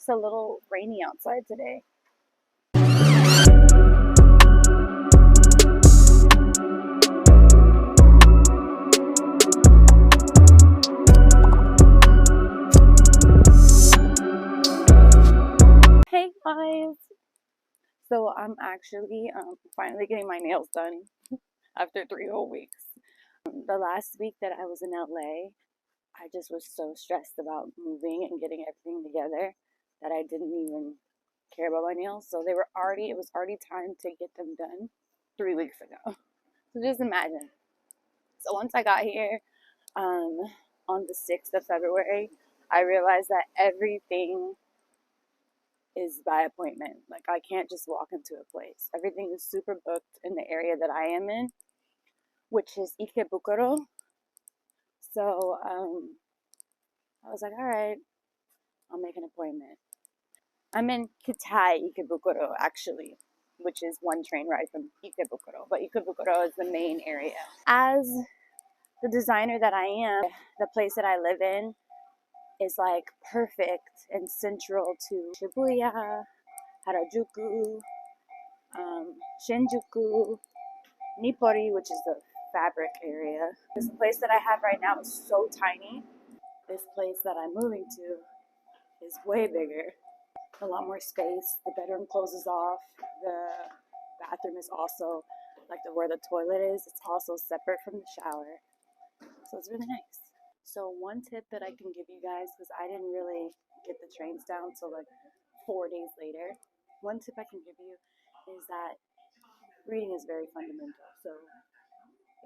It's a little rainy outside today. Hey guys! So I'm actually finally getting my nails done after 3 whole weeks. The last week that I was in LA, I just was so stressed about moving and getting everything together that I didn't even care about my nails. So it was already time to get them done 3 weeks ago. So just imagine. So once I got here on the 6th of February, I realized that everything is by appointment. Like, I can't just walk into a place. Everything is super booked in the area that I am in, which is Ikebukuro. So I was like, all right, I'll make an appointment. I'm in Kitai Ikebukuro, actually, which is one train ride from Ikebukuro. But Ikebukuro is the main area. As the designer that I am, the place that I live in is like perfect and central to Shibuya, Harajuku, Shinjuku, Nippori, which is the fabric area. This place that I have right now is so tiny. This place that I'm moving to is way bigger. A lot more space. The bedroom closes off. The bathroom is also, like where the toilet is, it's also separate from the shower. So it's really nice. So one tip that I can give you guys, because I didn't really get the trains down till like 4 days later. One tip I can give you is that reading is very fundamental. So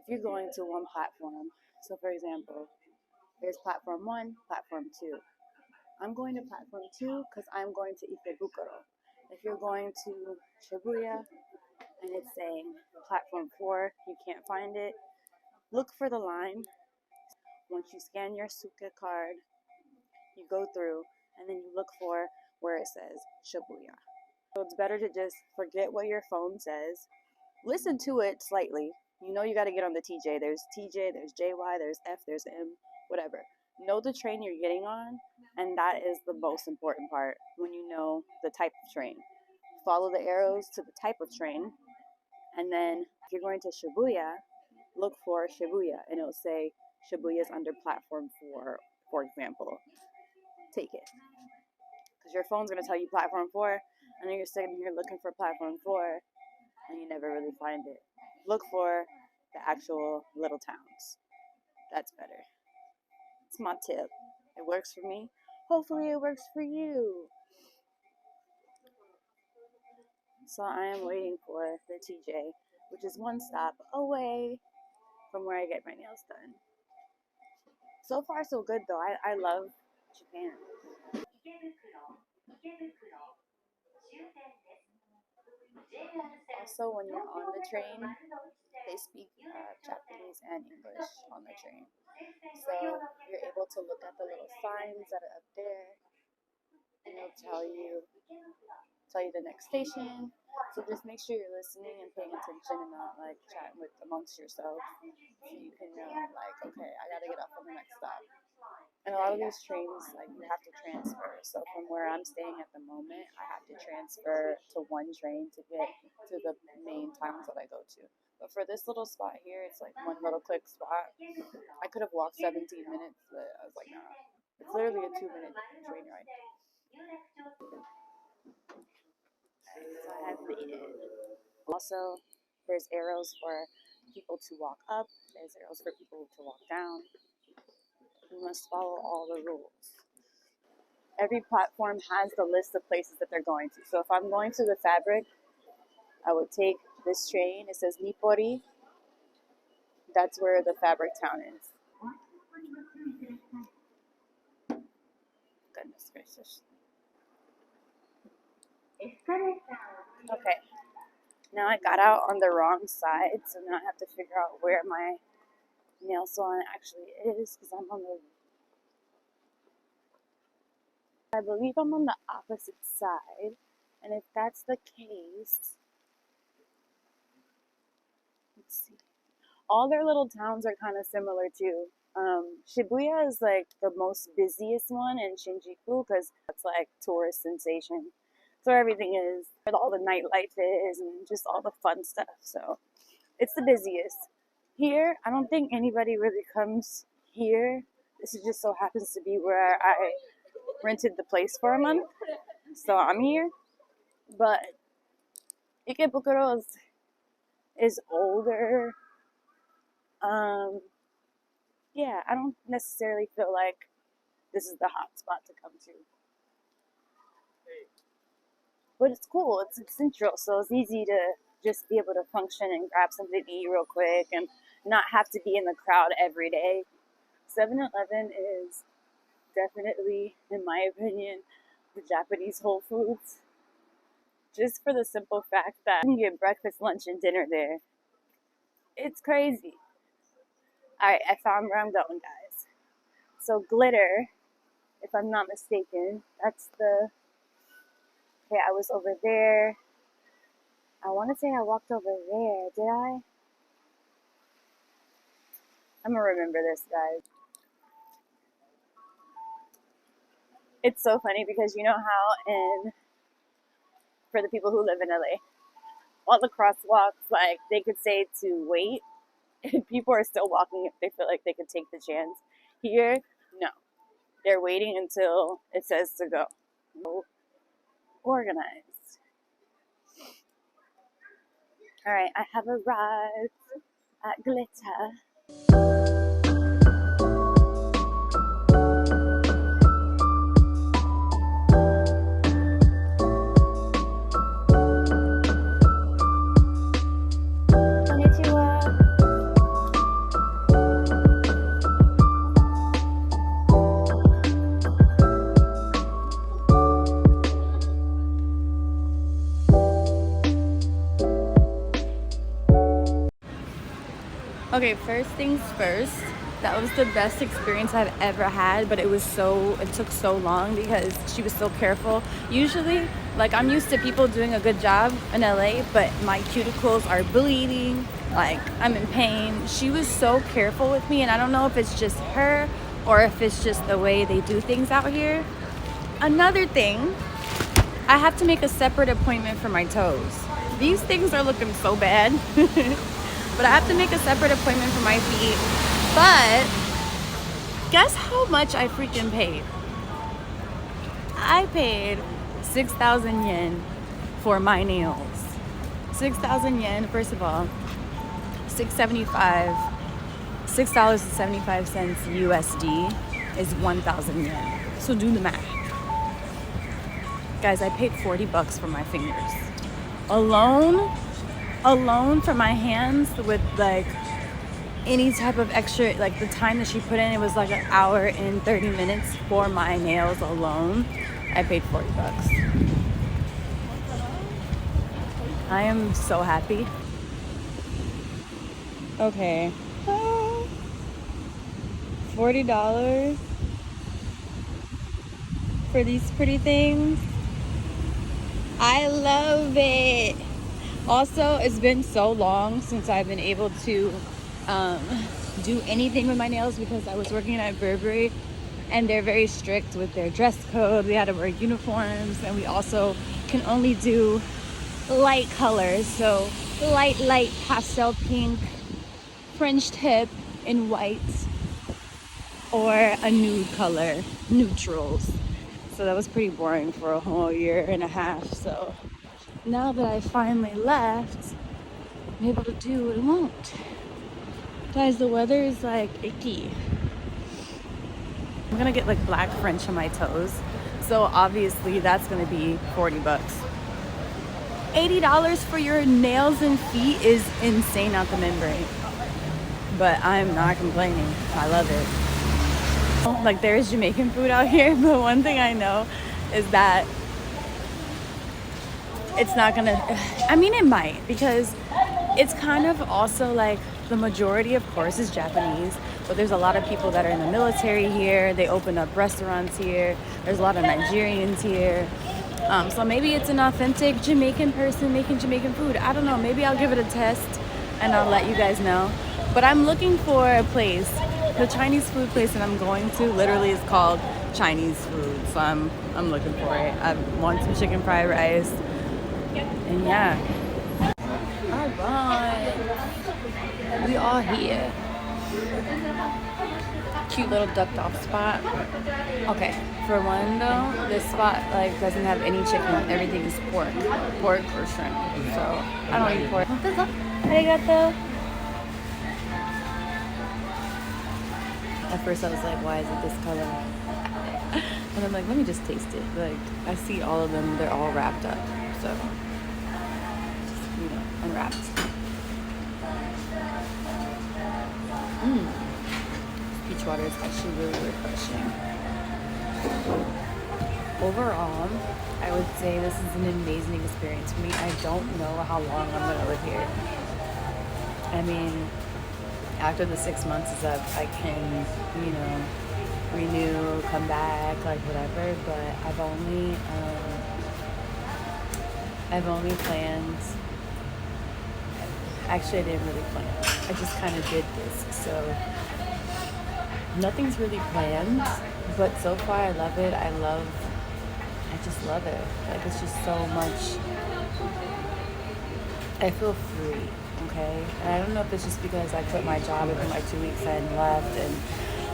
if you're going to one platform, so for example, there's platform 1, platform 2. I'm going to platform 2 because I'm going to Ikebukuro. If you're going to Shibuya and it's saying platform 4, you can't find it, look for the line. Once you scan your Suica card, you go through and then you look for where it says Shibuya. So it's better to just forget what your phone says. Listen to it slightly. You know you got to get on the TJ. There's TJ, there's JY, there's F, there's M, whatever. Know the train you're getting on, and that is the most important part when you know the type of train. Follow the arrows to the type of train, and then if you're going to Shibuya, look for Shibuya, and it'll say Shibuya is under platform 4, for example. Take it. Because your phone's going to tell you platform 4, and then you're sitting here looking for platform 4, and you never really find it. Look for the actual little towns. That's better. It's my tip. It works for me. Hopefully it works for you. So I am waiting for the TJ, which is one stop away from where I get my nails done. So far so good though. I love Japan. Also, when you're on the train, they speak Japanese and English on the train. So you're able to look at the little signs that are up there, and it'll tell you the next station. So just make sure you're listening and paying attention and not like chatting with amongst yourself. So you can know like, okay, I gotta get off on the next stop. And a lot of these trains, like, you have to transfer. So from where I'm staying at the moment, I have to transfer to one train to get to the main towns that I go to. But for this little spot here, it's like one little quick spot. I could have walked 17 minutes, but I was like, nah. It's literally a 2-minute train ride. So I have made it. Also, there's arrows for people to walk up. There's arrows for people to walk down. You must follow all the rules. Every platform has the list of places that they're going to. So if I'm going to the fabric, I would take this train. It says Nippori. That's where the fabric town is. Goodness gracious. Okay. Now I got out on the wrong side, so now I have to figure out where my nail salon actually is, because I believe I'm on the opposite side, and if that's the case, let's see. All their little towns are kind of similar too. Shibuya is like the most busiest one in Shinjuku because it's like tourist sensation. So everything is, where all the nightlife is and just all the fun stuff. So it's the busiest. Here, I don't think anybody really comes here. This is just so happens to be where I rented the place for a month. So I'm here. But Ikebukuro is older. Yeah, I don't necessarily feel like this is the hot spot to come to. But it's cool. It's central, so it's easy to just be able to function and grab something to eat real quick and not have to be in the crowd every day. 7-Eleven is definitely, in my opinion, the Japanese Whole Foods. Just for the simple fact that you can get breakfast, lunch, and dinner there. It's crazy. Alright, I found where I'm going, guys. So glitter, if I'm not mistaken, that's the... Okay, I was over there. I want to say I walked over there. Did I? I'm going to remember this, guys. It's so funny because you know how for the people who live in LA, all the crosswalks, like, they could say to wait, and people are still walking if they feel like they could take the chance. Here, no. They're waiting until it says to go. Organized. Alright, I have arrived at Glitter. Okay, first things first, that was the best experience I've ever had, but it took so long because she was so careful. Usually, like, I'm used to people doing a good job in LA, but my cuticles are bleeding, like, I'm in pain. She was so careful with me, and I don't know if it's just her or if it's just the way they do things out here. Another thing, I have to make a separate appointment for my toes. These things are looking so bad. But I have to make a separate appointment for my feet. But guess how much I freaking paid? I paid 6,000 yen for my nails. 6,000 yen, first of all, $6.75 USD is 1,000 yen. So do the math. Guys, I paid $40 for my fingers. Alone for my hands with like any type of extra, like the time that she put in, it was like 1 hour and 30 minutes for my nails alone. I paid $40. I am so happy. Okay. $40 for these pretty things. I love it. Also, it's been so long since I've been able to do anything with my nails because I was working at Burberry and they're very strict with their dress code. We had to wear uniforms, and we also can only do light colors. So light pastel pink, French tip in white, or a nude color, neutrals. So that was pretty boring for a whole year and a half. So now that I finally left, I'm able to do what I want. Guys, the weather is like icky. I'm gonna get like black French on my toes. So obviously that's gonna be $40. $80 for your nails and feet is insane out the membrane. But I'm not complaining. I love it. Like, there's Jamaican food out here, but one thing I know is that it's not gonna, I mean, it might, because it's kind of also like the majority, of course, is Japanese, but there's a lot of people that are in the military here. They open up restaurants here. There's a lot of Nigerians here. So maybe it's an authentic Jamaican person making Jamaican food. I don't know. Maybe I'll give it a test and I'll let you guys know. But I'm looking for a place The Chinese food place that I'm going to literally is called Chinese food, so I'm looking for it. I want some chicken fried rice, and yeah. All right, we are here. Cute little ducked off spot. Okay, for one though, this spot like doesn't have any chicken. Everything is pork or shrimp. So I don't eat pork. Arigato. At first I was like, why is it this color? And I'm like, let me just taste it. Like, I see all of them, they're all wrapped up. So, just, unwrapped. Peach water is actually really refreshing. Overall, I would say this is an amazing experience for me. I don't know how long I'm going to live here. I mean, after the 6 months is up, I can, renew, come back, like whatever. But I've only planned. Actually, I didn't really plan. I just kind of did this, so nothing's really planned. But so far, I love it. I just love it. Like, it's just so much. I feel free. Okay, and I don't know if it's just because I quit my job after my 2 weeks and left and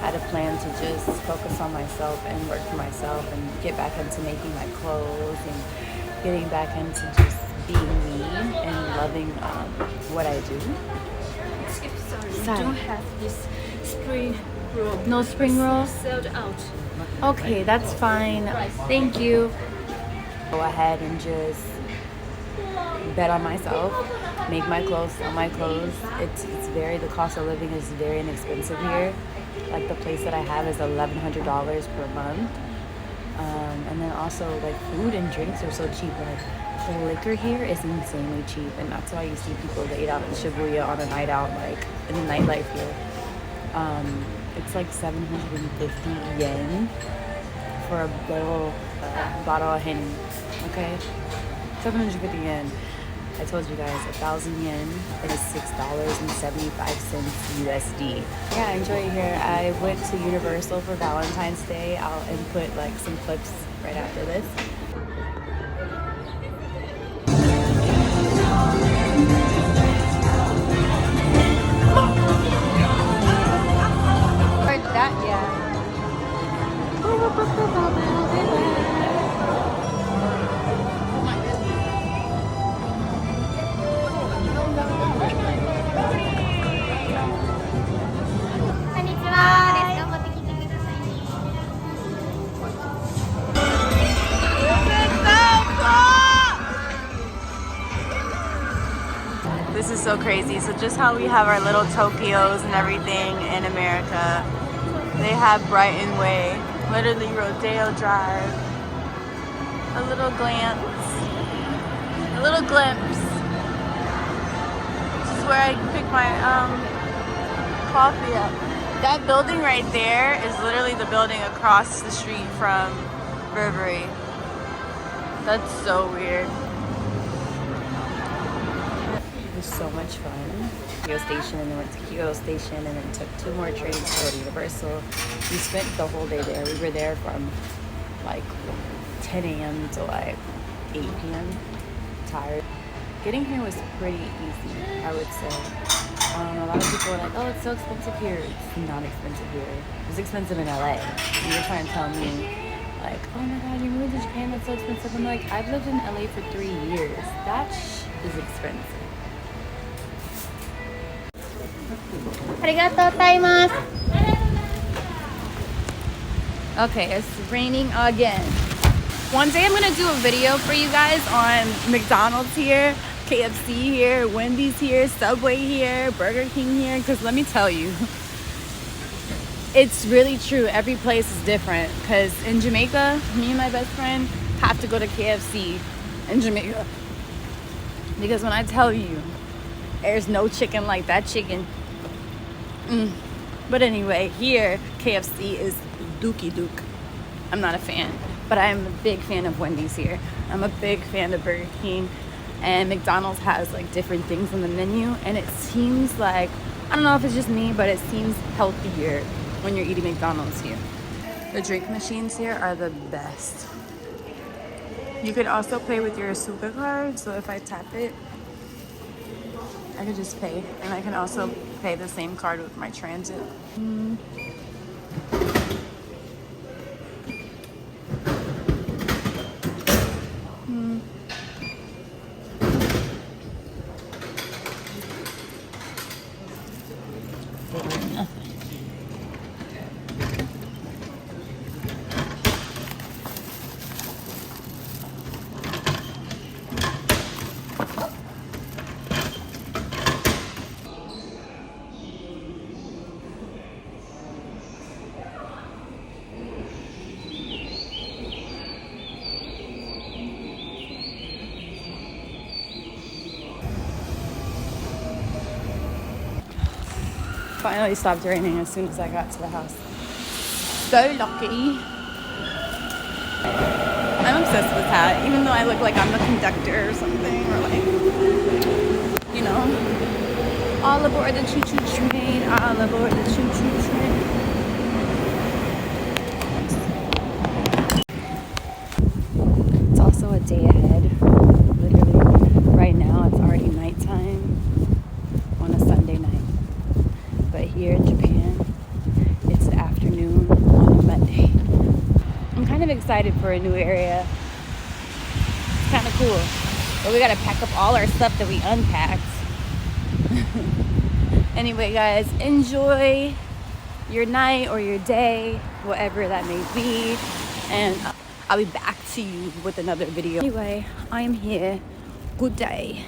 had a plan to just focus on myself and work for myself and get back into making my clothes and getting back into just being me and loving what I do. Sorry, we don't have this spring roll. No spring roll? Sold out. Okay, that's fine. Thank you. Go ahead and just bet on myself, make my clothes, sell my clothes. The cost of living is very inexpensive here. Like, the place that I have is $1,100 per month. And then also, like, food and drinks are so cheap. Like, the liquor here is insanely cheap, and that's why you see people that eat out in Shibuya on a night out, like, in the nightlife here. It's like 750 yen for a little bottle of Henny, okay? 750 yen. I told you guys, 1,000 yen is $6.75 USD. Yeah, enjoy it here. I went to Universal for Valentine's Day. I'll input like some clips right after this. Heard that, yeah. This is so crazy. So just how we have our little Tokyos and everything in America, they have Brighton Way, literally Rodeo Drive. A little glimpse. This is where I pick my coffee up. That building right there is literally the building across the street from Burberry. That's so weird. It was so much fun. Kyoto Station, and then went to Kyoto Station, and then took 2 more trains to go to Universal. We spent the whole day there. We were there from like 10 a.m. to like 8 p.m. Tired. Getting here was pretty easy, I would say. A lot of people are like, oh, it's so expensive here. It's not expensive here. It's expensive in LA. And you're trying to tell me, like, oh my god, you moved to Japan, that's so expensive. I'm like, I've lived in LA for 3 years. That is expensive. Arigatou gozaimasu. Okay, it's raining again. One day I'm gonna do a video for you guys on McDonald's here, KFC here, Wendy's here, Subway here, Burger King here, because let me tell you, it's really true. Every place is different. Because in Jamaica, me and my best friend have to go to KFC in Jamaica. Because when I tell you, there's no chicken like that chicken. But anyway, here, KFC is dookie dook. I'm not a fan. But I'm a big fan of Wendy's here. I'm a big fan of Burger King. And McDonald's has like different things on the menu. And it seems like I don't know if it's just me, but it seems healthier when you're eating McDonald's here. The drink machines here are the best. You could also pay with your Suga card, so if I tap it, I could just pay. And I can also pay the same card with my transit. Finally stopped raining as soon as I got to the house. So lucky. I'm obsessed with that, even though I look like I'm the conductor or something, or like, you know, all aboard the choo-choo train, all aboard the choo-choo train. It's also a day ahead. Literally, right now it's already nighttime on a Sunday night. But here in Japan, it's the afternoon on a Monday. I'm kind of excited for a new area. It's kind of cool. But we gotta pack up all our stuff that we unpacked. Anyway, guys, enjoy your night or your day, whatever that may be. And I'll be back to you with another video. Anyway, I'm here. Good day.